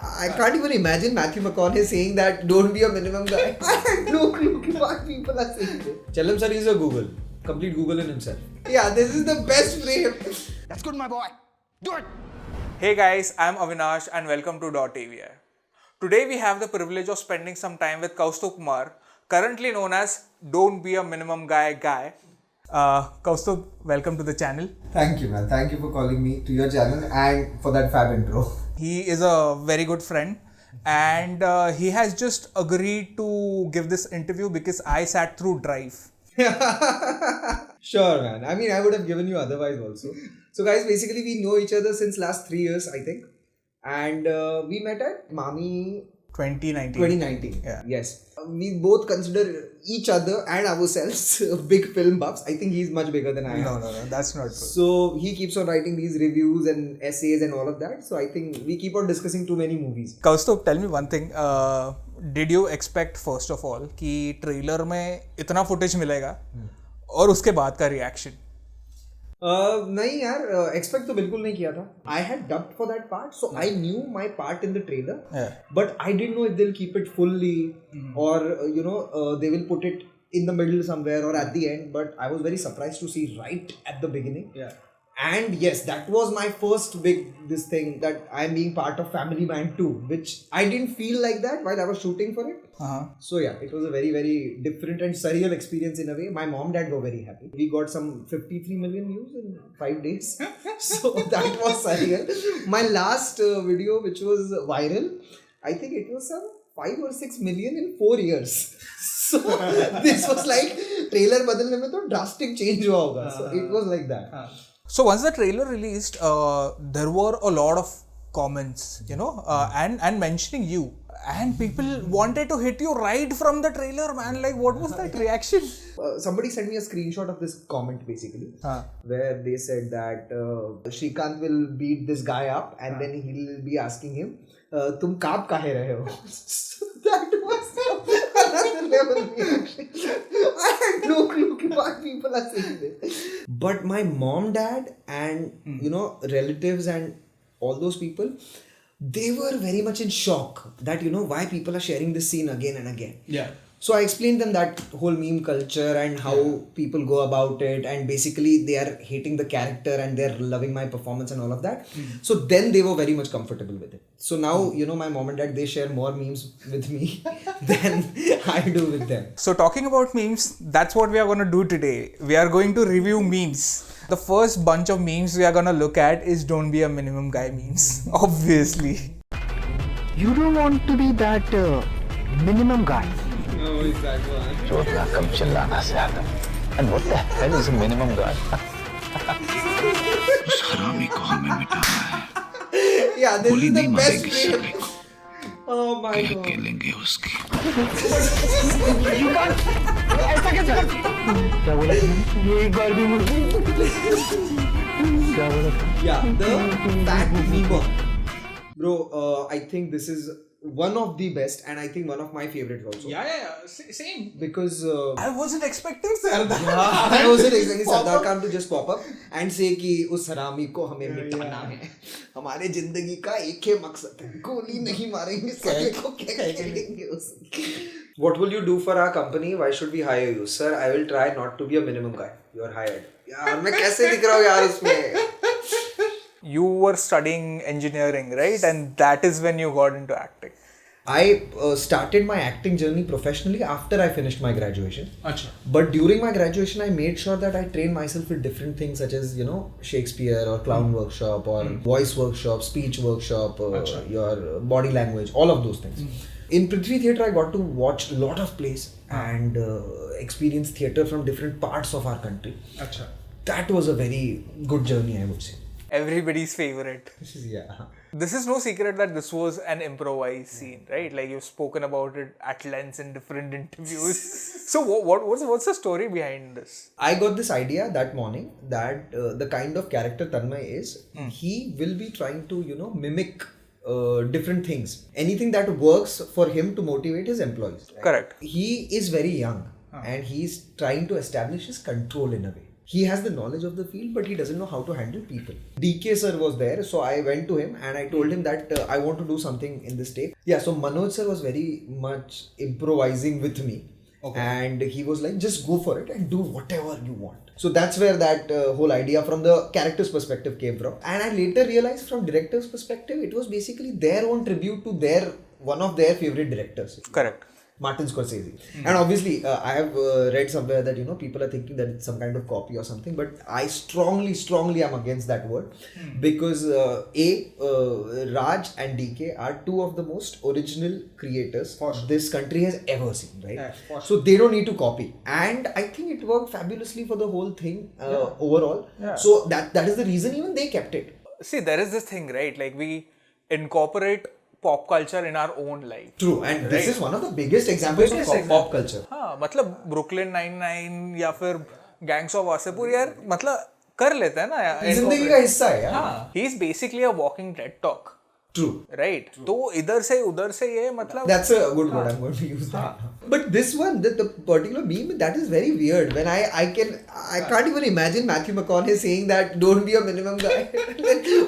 I can't even imagine Matthew McConaughey saying that don't be a minimum guy. I had no clue why people are saying this. Chalam sir is a Google. Complete Google in himself. Yeah, this is the best frame. That's good, my boy. Do it. Hey guys, I'm Avinash and welcome to .avi. Today we have the privilege of spending some time with Kaustubh Kumar, currently known as Don't Be a Minimum Guy. Kaustubh, welcome to the channel. Thank you, man. Thank you for calling me to your channel and for that fab intro. He is a very good friend and he has just agreed to give this interview because I sat through Drive. Sure, man. I mean, I would have given you otherwise also. So, guys, basically, we know each other since last 3 years, I think. And we met at Mami 2019. Yeah. Yes. We both consider each other and ourselves big film buffs. I think he's much bigger than I am. No, that's not true. So he keeps on writing these reviews and essays and all of that. So I think we keep on discussing too many movies. Kaustubh, tell me one thing. Did you expect first of all कि trailer में इतना footage मिलेगा और उसके बाद का reaction? नहीं यार, एक्सपेक्ट तो बिल्कुल नहीं किया था. I had dubbed for that part, so I knew my part in the trailer, but I didn't know if they will keep it fully और you know they will put it in the middle somewhere or at the end, but I was very surprised to see right at the beginning. And yes, that was my first big this thing that I'm being part of Family Man 2, which I didn't feel like that while I was shooting for it. So yeah, it was a very, very different and surreal experience in a way. My mom, dad were very happy. We got some 53 million views in 5 days. So that was surreal. My last video, which was viral, I think it was some 5 or 6 million in 4 years. So this was like trailer बदलने में तो drastic change हुआ होगा. So it was like that. So once the trailer released, there were a lot of comments, you know, and mentioning you, and people wanted to hit you right from the trailer, man. Like, what was that reaction? Somebody sent me a screenshot of this comment basically, where they said that Shrikant will beat this guy up, and then he'll be asking him, "तुम काप काहे रहे हो?" So that was another level reaction. I had no clue why people are saying this. But my mom, dad, and you know, relatives and all those people, they were very much in shock that, you know, why people are sharing this scene again and again. Yeah. So I explained them that whole meme culture and how people go about it, and basically they are hating the character and they're loving my performance and all of that. So then they were very much comfortable with it. So now, you know, my mom and dad, they share more memes with me than I do with them. So talking about memes, that's what we are going to do today. We are going to review memes. The first bunch of memes we are going to look at is Don't Be a Minimum Guy memes. Obviously. You don't want to be that minimum guy. No, is that one? चोटना कम चिल्लाना ज़्यादा. And what the hell is a minimum guy? उस हरामी को हमें मिटाना है. Yeah, this गोली is the नहीं best मारेगी frame. साले को. Oh my कह god. के लेंगे उसकी. ऐसा कैसे? क्या बोला तुमने? ये एक बार भी मुझे. क्या बोला? Yeah, the fat meme. Bro, I think this is one of the best, and I think one of my favorites also. Yeah. Same. Because I wasn't expecting Sardar. I wasn't expecting Sardar Khan to just pop up and say कि उस हरामी को हमें मिटाना है. हमारे जिंदगी का एक ही मकसद है, गोली नहीं मारेंगे साले को, क्या करेंगे उसकी. What will you do for our company? Why should we hire you? Sir, I will try not to be a minimum guy. You are hired. यार मैं कैसे दिख रहा हूँ यार उसमें? You were studying engineering, right? And that is when you got into acting. I started my acting journey professionally after I finished my graduation. Achha. But during my graduation, I made sure that I trained myself with different things such as, you know, Shakespeare or clown workshop or voice workshop, speech workshop, your body language, all of those things. In Prithvi Theatre, I got to watch a lot of plays and experience theatre from different parts of our country. Achha. That was a very good journey, I would say. Everybody's favorite. Yeah. This is no secret that this was an improvised scene, right? Like you've spoken about it at length in different interviews. So what's the story behind this? I got this idea that morning that the kind of character Tanmay is, he will be trying to, you know, mimic different things. Anything that works for him to motivate his employees. Right? Correct. He is very young and he's trying to establish his control in a way. he has the knowledge of the field, but he doesn't know how to handle people. DK sir was there, so I went to him and I told him that I want to do something in this take. Yeah, so Manoj sir was very much improvising with me. Okay. And he was like, just go for it and do whatever you want. So that's where that whole idea from the character's perspective came from. And I later realized from director's perspective, it was basically their own tribute to one of their favorite directors. Correct. Martin Scorsese. And obviously, I have read somewhere that, people are thinking that it's some kind of copy or something, but I strongly am against that word because Raj and DK are two of the most original creators this country has ever seen, right? Yeah, so they don't need to copy. And I think it worked fabulously for the whole thing overall. Yeah. So that is the reason even they kept it. See, there is this thing, right? Like we incorporate pop culture in our own life. True, and this is one of the biggest examples of pop culture. हाँ, मतलब Brooklyn Nine-Nine या फिर Gangs of Wasseypur यार मतलब कर लेते हैं ना यार. जिंदगी का हिस्सा है यार. हाँ, he is basically a walking TED talk. True. Right. तो इधर से उधर से ये मतलब. That's a good word. I'm going to use that. But this one, the particular meme, that is very weird. When I can't even imagine Matthew McConaughey saying that don't be a minimum guy.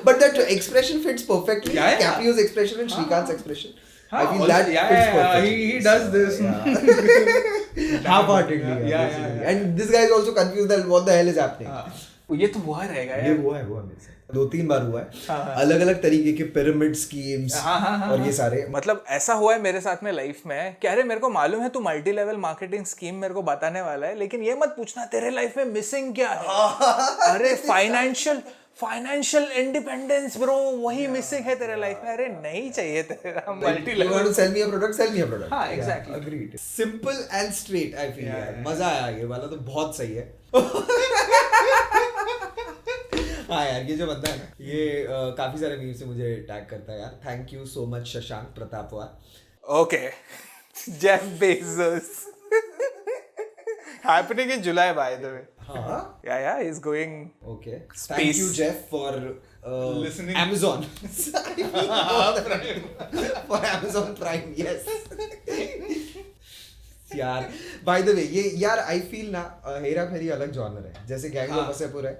But that expression fits perfectly. Yeah, Caprio's expression and Shrikant's expression. I feel that fits perfectly. He does this. Half-heartedly. Yeah. And this guy is also confused that what the hell is happening. ये तो हुआ रहेगा यार. ये हुआ है मेरे से 2-3 बार हुआ है. अलग-अलग तरीके के पिरामिड स्कीम्स और ये सारे. मतलब ऐसा हुआ है मेरे साथ में लाइफ में कि अरे मेरे को मालूम है तू मल्टी लेवल मार्केटिंग स्कीम मेरे को बताने वाला है, लेकिन ये मत पूछना तेरे लाइफ में मिसिंग क्या है. अरे फाइनेंशियल इंडिपेंडेंस ब्रो, वही मिसिंग है तेरे लाइफ में. अरे नहीं चाहिए तेरा multi level. You want to sell me a product. हाँ, exactly. Agreed. Simple and straight. I feel यार मजा आया. ये वाला तो बहुत सही है. हाँ यार, ये जो बंदा है ना, ये काफी सारे मीम से मुझे टैग करता है यार. Thank you so much Shashank Pratapwar. Okay, Jeff Bezos happening in July, by the way. Yeah, he's going. Okay. Space. Thank you, Jeff, for listening. Amazon. For Amazon Prime, yes. यार, by the way, ये यार I feel ना हेरा फेरी अलग genre है. जैसे gangs of Wasseypur है,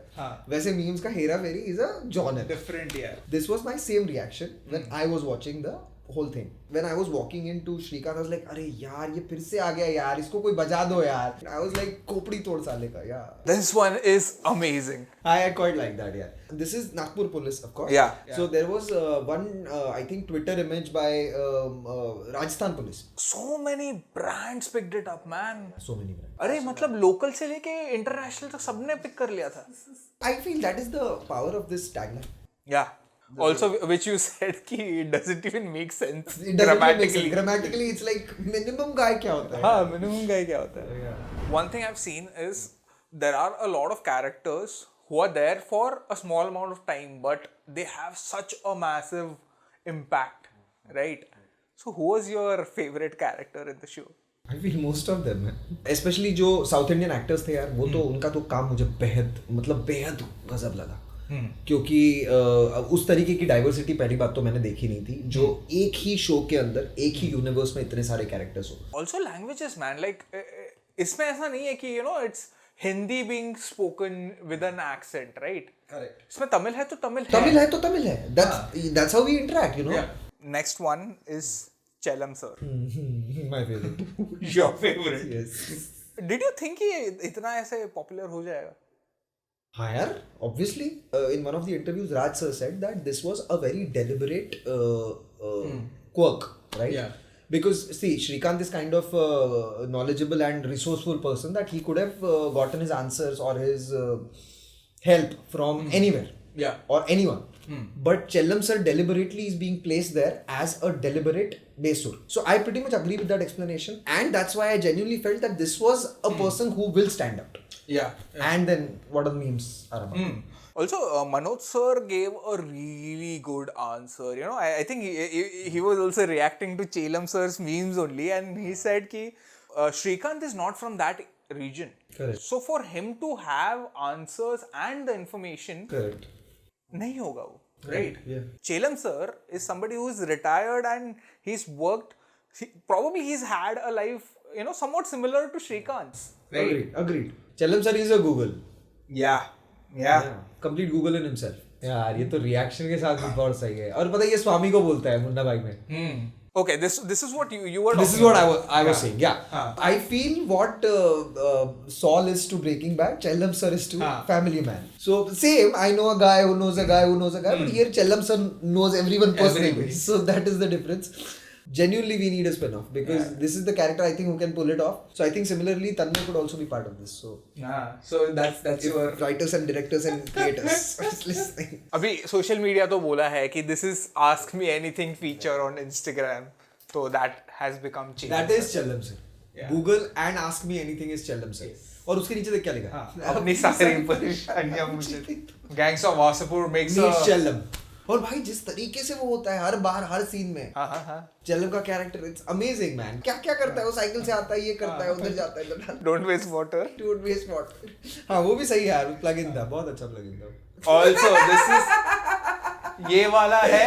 वैसे memes का हेरा फेरी is a genre. Different, yeah. This was my same reaction when I was watching the whole thing. When I was walking into Shrikant, I was like, अरे यार ये फिर से आ गया यार, इसको कोई बजा दो यार. I was like, खोपड़ी तोड़ साले का यार. This one is amazing. I quite like that, yeah. This is Nagpur police, of course. Yeah. So there was one, I think, Twitter image by Rajasthan police. So many brands picked it up, man. So many brands. अरे मतलब local से लेके international तक सबने pick कर लिया था. I feel that is the power of this tagline. Yeah. Also, which you said कि it doesn't even make sense. It doesn't make sense. Grammatically, it's like minimum guy क्या होता है? हाँ, minimum guy क्या होता है? Yeah. One thing I've seen is there are a lot of characters who are there for a small amount of time, but they have such a massive impact, right? So, who was your favorite character in the show? I feel most of them, man. Especially जो South Indian actors थे यार, वो तो उनका तो काम मुझे बेहद गजब लगा. क्योंकि उस तरीके की डाइवर्सिटी पहली बात तो मैंने देखी नहीं थी जो एक ही शो के अंदर एक ही यूनिवर्स में इतने सारे कैरेक्टर्स हो. Also languages, man, like इसमें ऐसा नहीं है कि it's Hindi being spoken with an accent, right? Correct. इसमें तमिल है तो तमिल है. That's how we interact, you know. Yeah. Next one is Chellam sir. My favorite. Your favorite? Yes. Did you think कि इतना ऐसे popular हो जाएगा? हाँ यार, obviously, in one of the interviews, Raj sir said that this was a very deliberate quirk, right? Yeah. Because see, Shrikant is kind of knowledgeable and resourceful person that he could have gotten his answers or his help from anywhere. Yeah. Or anyone. But Chellam sir deliberately is being placed there as a deliberate besur. So I pretty much agree with that explanation, and that's why I genuinely felt that this was a person who will stand out. Yeah. And then what are the memes are about? Also, Manoj sir gave a really good answer. You know, I think he was also reacting to Chellam sir's memes only, and he said कि Shrikant is not from that region. Correct. So for him to have answers and the information, correct, नहीं होगा वो, right? Yeah. Chellam sir is somebody who is retired and he's worked. Probably he's had a life, somewhat similar to Shrikant's. Right? Agreed. Chellam sir is a Google. Yeah. Complete Google in himself यार. ये तो reaction के साथ भी बहुत सही है. और पता है ये स्वामी को बोलता है मुन्ना भाई में. Okay, this is what you were. This is what I was saying. Yeah. I feel what Saul is to Breaking Bad, Chellam sir is to Family Man. So same. I know a guy who knows a guy who knows a guy, but here Chellam sir knows everyone personally. So that is the difference. Genuinely, we need a spin-off because this is the character I think who can pull it off. So I think similarly, Tanmay could also be part of this. So So that's your. writers and directors and creators listening. अभी social media तो बोला है कि this is Ask Me Anything feature on Instagram, so that has become changed. That is Chellam sir. Google and Ask Me Anything is Chellam sir. और उसके नीचे देख क्या लिखा? अपनी सारी परेशानियां मुझे. Gangs of Wasseypur makes a. Chellam. और भाई जिस तरीके से वो होता है हर बार हर सीन में. चेल्लम का कैरेक्टर इट्स अमेजिंग मैन. क्या क्या करता है वो. साइकिल से आता है, ये करता है, उधर जाता है. Don't waste water. Don't waste water. हाँ वो भी सही है यार. प्लग इन था, बहुत अच्छा प्लग इन था. Also, this is ये वाला है.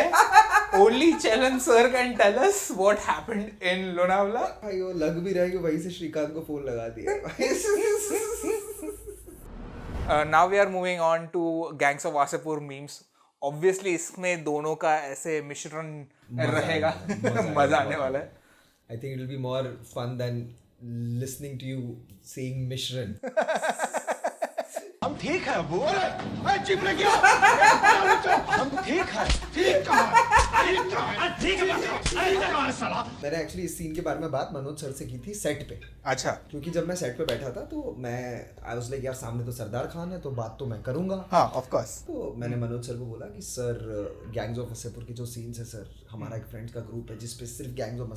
Only Chellam sir can tell us what happened in Lonavala. भाई वो लग भी रहा है कि वहीं से श्रीकांत को फोन लगा दिया. Now we are moving on to Gangs of Wasseypur memes. Obviously इसमें दोनों का ऐसे मिश्रण रहेगा. मजा आने वाला है. I think it will be more fun than listening to you saying Mishran. हम ठीक है अबू. अरे चुप रह गया. हम ठीक है. ठीक है साला. मैंने एक्चुअली इस सीन के बारे में बात मनोज सर से की थी सेट पे. अच्छा. क्योंकि जब मैं सेट पे बैठा था तो मैं आई वाज लाइक यार सामने तो सरदार खान है तो बात तो मैं करूंगा. हाँ ऑफ कोर्स. तो मैंने मनोज सर को बोला कि सर गैंग्स ऑफ वसेपुर की जो सीन्स है सर, हमारा एक फ्रेंड्स का ग्रुप है जिसपे सिर्फ गैंग्स ऑफ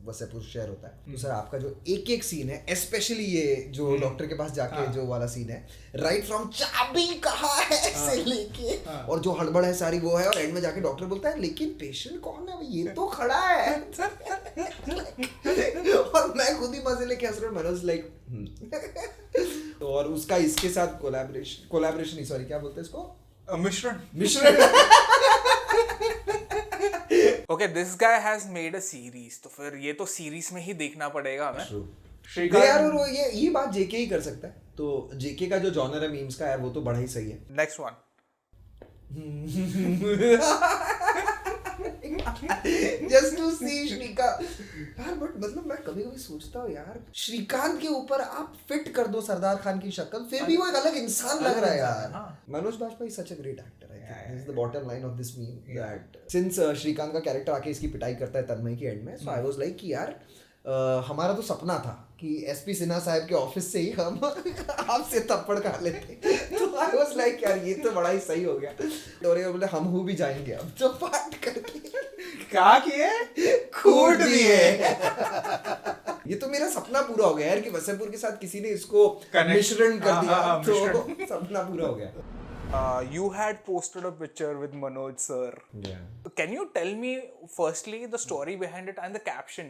वसेपुर शेयर होता है. तो सर आपका जो एक एक सीन है, स्पेशली ये जो डॉक्टर के पास जाके जो वाला सीन है, राइट फ्रॉम चाबी कहाँ है से लेके और जो हड़बड़ है सारी वो है, और एंड में जाके डॉक्टर बोलता है लेकिन पेशेंट कौन है, ये तो खड़ा है. और मैं खुद ही मजे लेके हंस रहा हूँ. मनोज लाइक तो और उसका इसके साथ कोलैबोरेशन ही, सॉरी क्या बोलते हैं इसको, मिश्रण. Okay, this guy has made a series. तो फिर ये तो सीरीज में ही देखना पड़ेगा हमें. यार और ये बात जेके ही कर सकता है. तो जेके का जो जॉनर है मीम्स का यार वो तो बड़ा ही सही है. Next one. जस्ट टू सी श्रीकांत यार. बट मतलब मैं कभी कभी सोचता हूँ यार, श्रीकांत के ऊपर आप फिट कर दो सरदार खान की शक्ल, फिर भी वो एक अलग इंसान लग रहा है यार. Manoj Bajpayee such a great actor. I think this is the bottom line of this meme that since Shrikant का कैरेक्टर आके इसकी पिटाई करता है तन्मय की एंड में, सो आई वाज लाइक कि यार हमारा तो सपना था कि एसपी सिन्हा साहब के ऑफिस से ही हम आपसे थप्पड़ खा लेते. तो आई वाज लाइक यार ये तो बड़ा ही सही हो गया. और ये बोले हम भी जाएंगे अब जो पार्ट करके क्या किए, कूट दिए. ये तो मेरा सपना पूरा हो गया यार कि वसेपुर के साथ किसी ने इसको मिश्रण कर दिया. तो सपना पूरा हो गया. You had posted a picture with Manoj sir. Yeah. Can you tell me firstly the story behind it and the caption?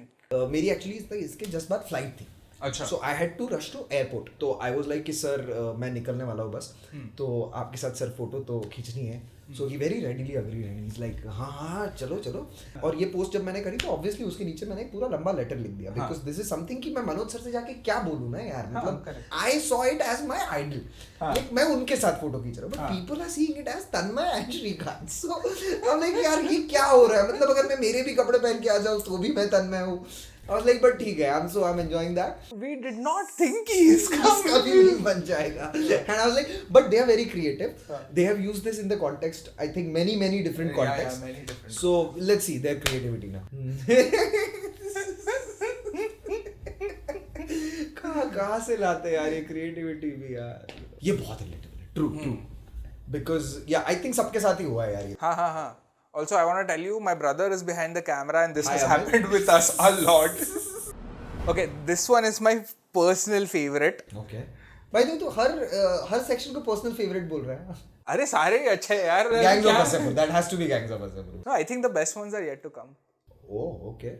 मेरी एक्चुअली इसके जस्ट बाद फ्लाइट थी. अच्छा. So I had to rush to airport. तो I was like कि sir मैं निकलने वाला हूँ बस, तो आपके साथ सर फोटो तो खींचनी है. So he very readily agreed and he is like हाँ चलो चलो. और ये पोस्ट जब मैंने करी तो ऑब्वियसली उसके नीचे मैंने एक पूरा लंबा लेटर लिख दिया बिकॉज दिस इज समथिंग कि मैं मनोज सर से जाके क्या बोलूँ ना यार. मतलब I saw it as my idol. Like मैं उनके साथ फोटो खींच रहा हूँ but people are seeing it as Tanmay and Srikanth. So I like यार ये क्या हो रहा है. मतलब अगर मैं मेरे भी कपड़े पहन के आ जाऊँ तो भी मैं तन्मय हूँ. I was like, but ठीक है, I'm enjoying that. We did not think कि इसका कभी भी बन जाएगा. And I was like, but they are very creative. They have used this in the context, I think many different contexts. Yeah, many different. So let's see their creativity now. कहाँ से लाते यार ये creativity भी यार. ये बहुत relatable है. True. Because yeah, I think सबके साथ ही हुआ है यार ये. हाँ. Also, I want to tell you, my brother is behind the camera and this has happened with us a lot. Okay, this one is my personal favorite. Okay. भाई तो हर section को पर्सनल फेवरेट बोल रहा है. अरे सारे ही अच्छे हैं यार. Gangs of Wasseypur. That has to be Gangs of Wasseypur. No, I think the best ones are yet to come. Oh, okay.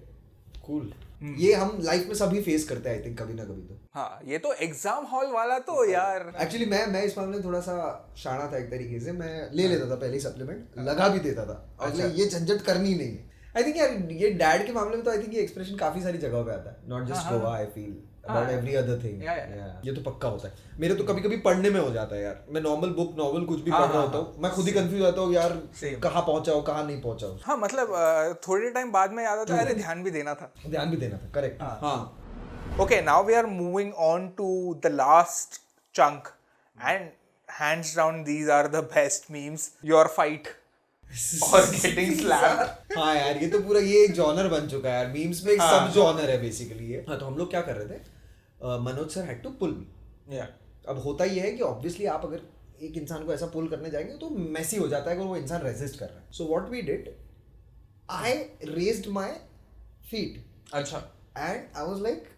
Cool. ये हम लाइफ में सभी फेस करते हैं आई थिंक कभी ना कभी तो. हाँ ये तो एग्जाम हॉल वाला तो यार. एक्चुअली मैं इस मामले में थोड़ा सा शाना था एक तरीके से. मैं ले लेता था पहले ही सप्लीमेंट, लगा भी देता था. अच्छा. ये झंझट करनी नहीं है. I think यार ये डैड के मामले में तो I think ये एक्सप्रेशन काफी सारी जगहों पे आता है, not just Goa. I feel about every other thing. Yeah. ये तो पक्का होता है. मेरे तो कभी-कभी पढ़ने में हो जाता है यार. मैं नॉवल कुछ भी पढ़ रहा होता हूँ, मैं खुद ही कंफ्यूज होता हूँ यार, कहाँ पहुँचा हूँ कहाँ नहीं पहुँचा हूँ. हाँ मतलब थोड़े टाइम बाद में याद आता है अरे ध्यान भी देना था. करेक्ट. हाँ. Okay, now we are moving on to the last chunk, and hands down these are the best memes. Your fight or getting slapped. हाँ यार ये तो पूरा ये एक जॉनर बन चुका है यार. मीम्स में एक सब जॉनर है बेसिकली ये. हाँ तो हम लोग क्या कर रहे थे, Manoj sir had to pull me. अब होता ये है कि ऑब्वियसली आप अगर एक इंसान को ऐसा पुल करने जाएंगे तो मेसी हो जाता है अगर वो इंसान रेजिस्ट कर रहा है. So what we did, I raised my feet. अच्छा. And I was like,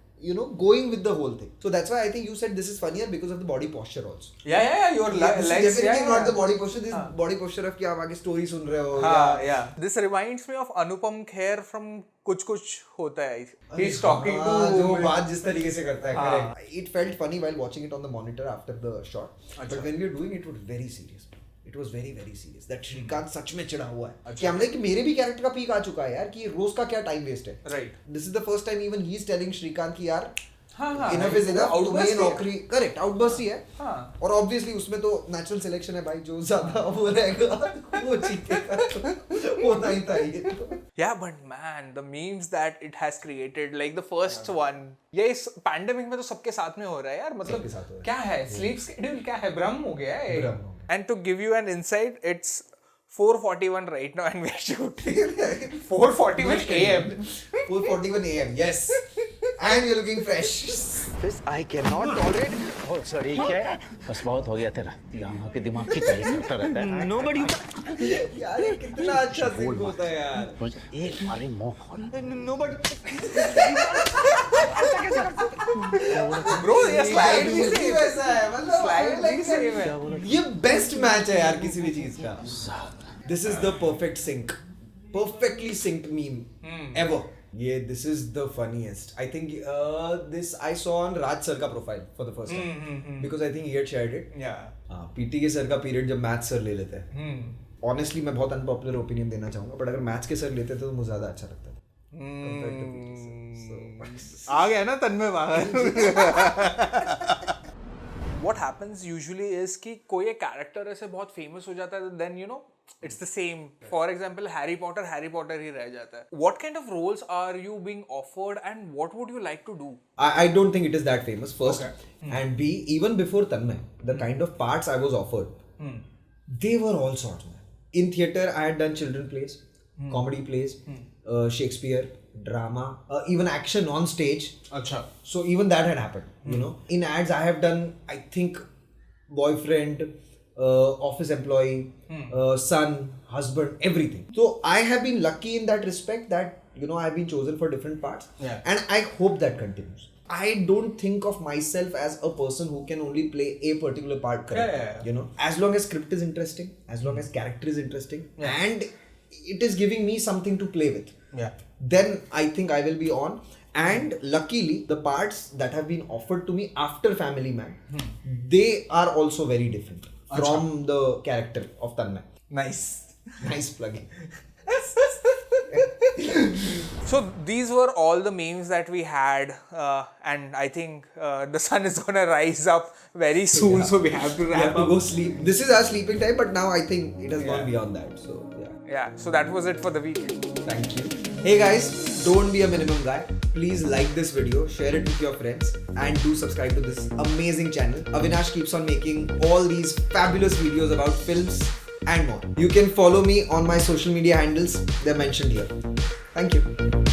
going with the whole thing. So that's why I think you said this is funnier because of the body posture also. Yeah. Your legs. This is definitely not the body posture. This is body posture of कि आप आगे story सुन रहे हो. Yeah. This reminds me of Anupam Kher from कुछ होता है. He's talking to. जो बात जिस तरीके से करता है. Correct. It felt funny while watching it on the monitor after the shot. But when we were doing it, it was very serious. It was very very serious. That Shrikant सच में चिढ़ा हुआ है कि हमने कि मेरे भी कैरेक्टर का पीक आ चुका है यार कि रोज का क्या टाइम वेस्ट है. Right. This is the first time even he is telling Srikanth कि यार enough is enough. तुम्हें नौकरी करेक्ट आउटबर्स्ट ही है. और ऑब्वियसली उसमें तो नेचुरल सिलेक्शन है भाई, जो ज्यादा वो रहेगा वो जीतेगा. होना ही था ये. Yeah, but man, the memes that it has created, like the first one, ये इस पैंडेमिक में तो सबके साथ में हो रहा है यार. मतलब क्या है स्लीप शेड्यूल, क्या है ब्रह्म हो गया है. And to give you an insight, it's 4:41 right now and we are shooting 4:41 AM. 4:41 AM, yes. And you're looking fresh. This I cannot tolerate. Oh, sorry, क्या है? बस बहुत हो गया तेरा. यहाँ के दिमाग की तारीफ करता रहता है. Nobody. यार ये कितना अच्छा सीन होता है यार. मुझे एक बारी मौका खोला. Nobody. Bro, ये slide भी भी वैसा है. मतलब slide भी same है. ये बेस्ट मैच है यार किसी भी चीज का. This is the perfect sync. Perfectly synced meme ever. Yeah, this is the funniest. I think this I saw on Raj sir का profile for the first time because I think he had shared it. Yeah. PT के sir का period जब maths sir ले लेते हैं. Honestly मैं बहुत unpopular opinion देना चाहूँगा, बट अगर मैथ्स के सर लेते थे तो मुझे ज़्यादा अच्छा लगता था. आ गया ना तन्मय बाहर. What happens usually is कि कोई एक कैरेक्टर ऐसे बहुत फेमस हो जाता है, then it's the same. For example, Harry Potter ही रह जाता है. What kind of roles are you being offered and what would you like to do? I don't think it is that famous, first. And B, even before Tanmay, the kind of parts I was offered, they were all sorts. In theatre, I had done children plays, comedy plays, Shakespeare, drama, even action on stage. Achha. So even that had happened, In ads, I have done, I think, boyfriend, office employee, son, husband, everything. So I have been lucky in that respect that, I have been chosen for different parts. Yeah. And I hope that continues. I don't think of myself as a person who can only play a particular part correctly. Yeah. As long as script is interesting, as long as character is interesting, and it is giving me something to play with, then I think I will be on. And luckily, the parts that have been offered to me after Family Man, they are also very different from the character of Tanmay. Nice plugging. So these were all the memes that we had, and I think the sun is gonna rise up very soon, so we have to We wrap have to up. go sleep. This is our sleeping time, but now I think it has gone beyond that. So Yeah, so that was it for the weekend. thank you. Hey guys, don't be a minimum guy. Please like this video, share it with your friends, and do subscribe to this amazing channel. Avinash keeps on making all these fabulous videos about films and more. You can follow me on my social media handles. They're mentioned here. Thank you.